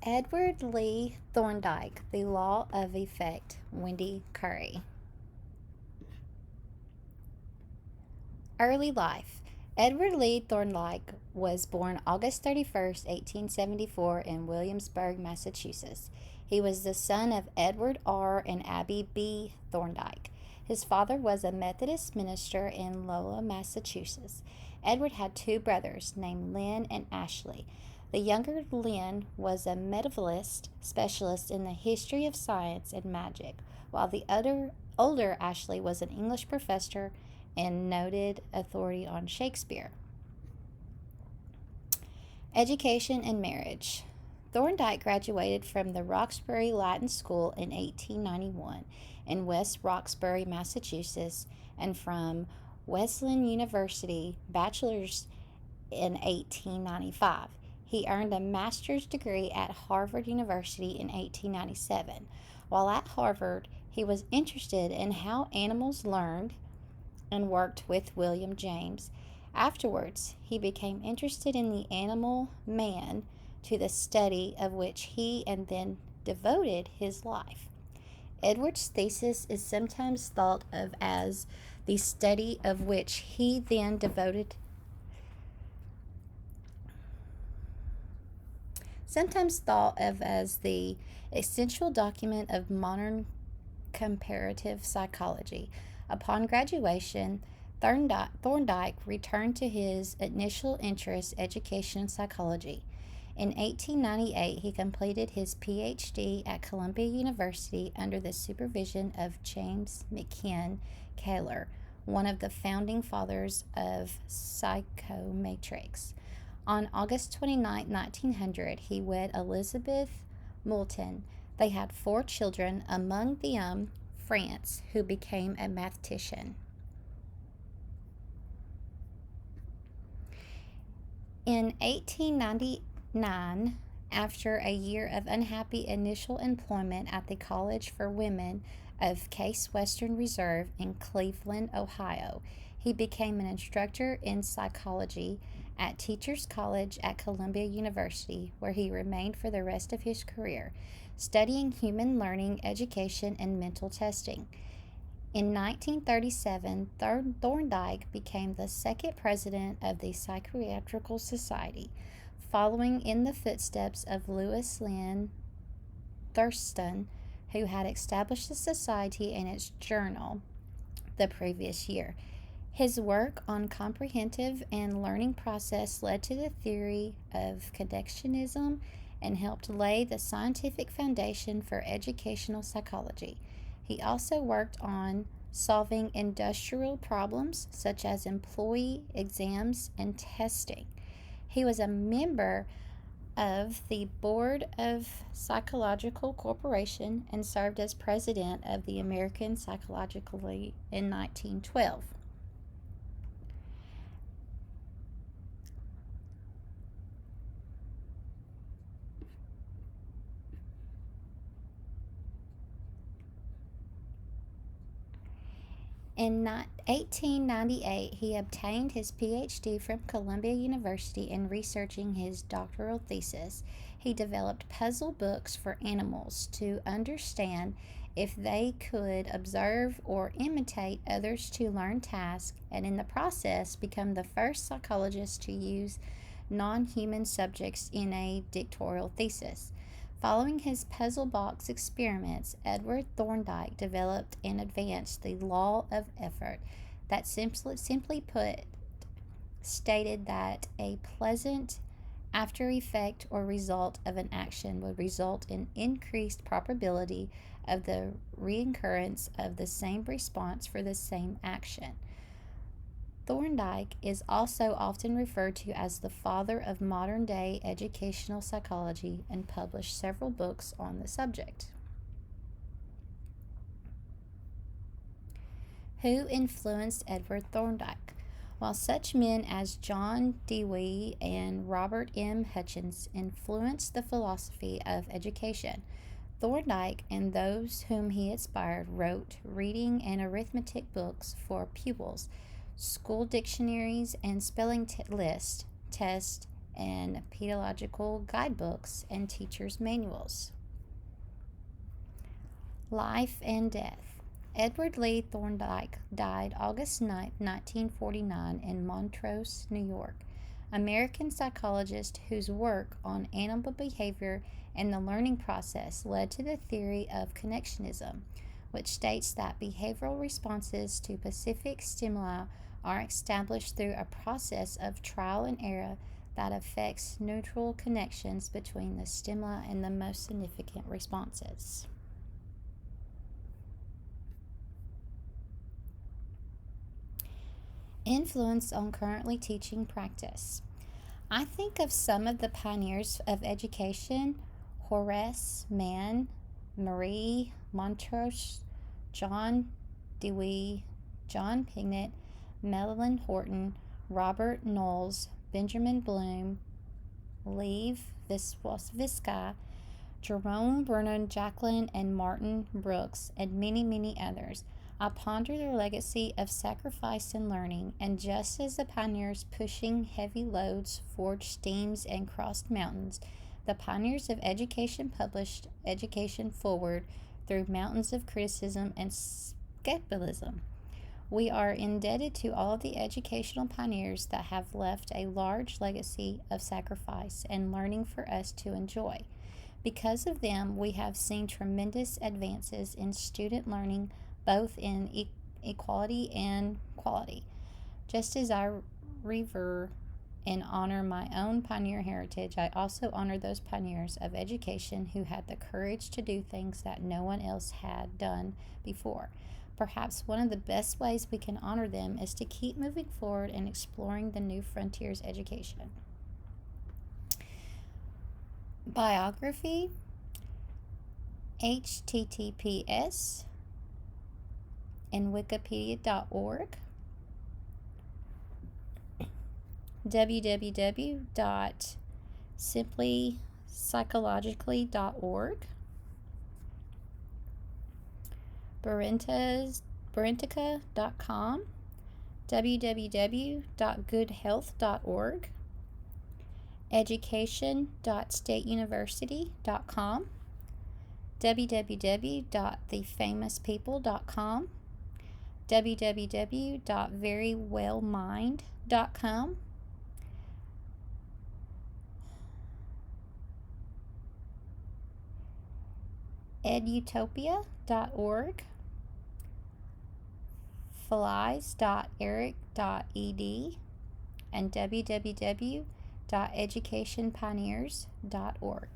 Edward Lee Thorndike, The Law of Effect, Wendy Curry. Early life. Edward Lee Thorndike was born August 31st, 1874, in Williamsburg, Massachusetts. He was the son of Edward R. and Abby B. Thorndike. His father was a Methodist minister in Lowell, Massachusetts. Edward had two brothers named Lynn and Ashley. The younger Lynn was a medievalist specialist in the history of science and magic, while the older Ashley was an English professor and noted authority on Shakespeare. Education and marriage. Thorndike graduated from the Roxbury Latin School in 1891 in West Roxbury, Massachusetts, and from Wesleyan University, bachelor's in 1895. He earned a master's degree at Harvard University in 1897. While at Harvard, he was interested in how animals learned and worked with William James. Afterwards, he became interested in the animal man, to the study of which he and then devoted his life. Edward's thesis is sometimes thought of as the study of which he then devoted sometimes thought of as the essential document of modern comparative psychology. Upon graduation, Thorndike returned to his initial interest, education and psychology. In 1898, he completed his PhD at Columbia University under the supervision of James McKim Keller, one of the founding fathers of psychometrics. On August 29, 1900, he wed Elizabeth Moulton. They had 4 children, among them France, who became a mathematician. In 1899, after a year of unhappy initial employment at the College for Women of Case Western Reserve in Cleveland, Ohio, he became an instructor in psychology at Teachers College at Columbia University, where he remained for the rest of his career, studying human learning, education, and mental testing. In 1937, Thorndike became the second president of the Psychiatrical Society, following in the footsteps of Louis Lynn Thurston, who had established the society and its journal the previous year. His work on comprehensive and learning process led to the theory of connectionism and helped lay the scientific foundation for educational psychology. He also worked on solving industrial problems such as employee exams and testing. He was a member of the Board of Psychological Corporation and served as president of the American Psychological League in 1912. In 1898, he obtained his PhD from Columbia University in researching his doctoral thesis. He developed puzzle books for animals to understand if they could observe or imitate others to learn tasks, and in the process become the first psychologist to use non human subjects in a doctoral thesis. Following his puzzle box experiments, Edward Thorndike developed and advanced the law of effort that simply put stated that a pleasant after effect or result of an action would result in increased probability of the reoccurrence of the same response for the same action. Thorndike is also often referred to as the father of modern day educational psychology and published several books on the subject. Who influenced Edward Thorndike? While such men as John Dewey and Robert M. Hutchins influenced the philosophy of education, Thorndike and those whom he inspired wrote reading and arithmetic books for pupils, school dictionaries, and spelling list tests, and pedagogical guidebooks and teachers' manuals. Life and death. Edward Lee Thorndike died August 9, 1949, in Montrose, New York. American psychologist whose work on animal behavior and the learning process led to the theory of connectionism, which states that behavioral responses to specific stimuli are established through a process of trial and error that affects neutral connections between the stimuli and the most significant responses. Influence on currently teaching practice. I think of some of the pioneers of education: Horace Mann, Marie Montrose, John Dewey, John Pingnut, Madeline Horton, Robert Knowles, Benjamin Bloom, Lev Vygotsky, Jerome Bernard, Jacqueline and Martin Brooks, and many, many others. I ponder their legacy of sacrifice and learning, and just as the pioneers pushing heavy loads forged steams and crossed mountains, the pioneers of education pushed education forward through mountains of criticism and skepticism. We are indebted to all of the educational pioneers that have left a large legacy of sacrifice and learning for us to enjoy. Because of them, we have seen tremendous advances in student learning, both in equality and quality. Just as I revere and honor my own pioneer heritage, I also honor those pioneers of education who had the courage to do things that no one else had done before. Perhaps one of the best ways we can honor them is to keep moving forward and exploring the new frontiers education. Biography. https and wikipedia.org, www.simplypsychologically.org, Berentica.com, www.goodhealth.org, education.stateuniversity.com, www.thefamouspeople.com, www.verywellmind.com, edutopia.org, flies.eric.ed, and www.educationpioneers.org.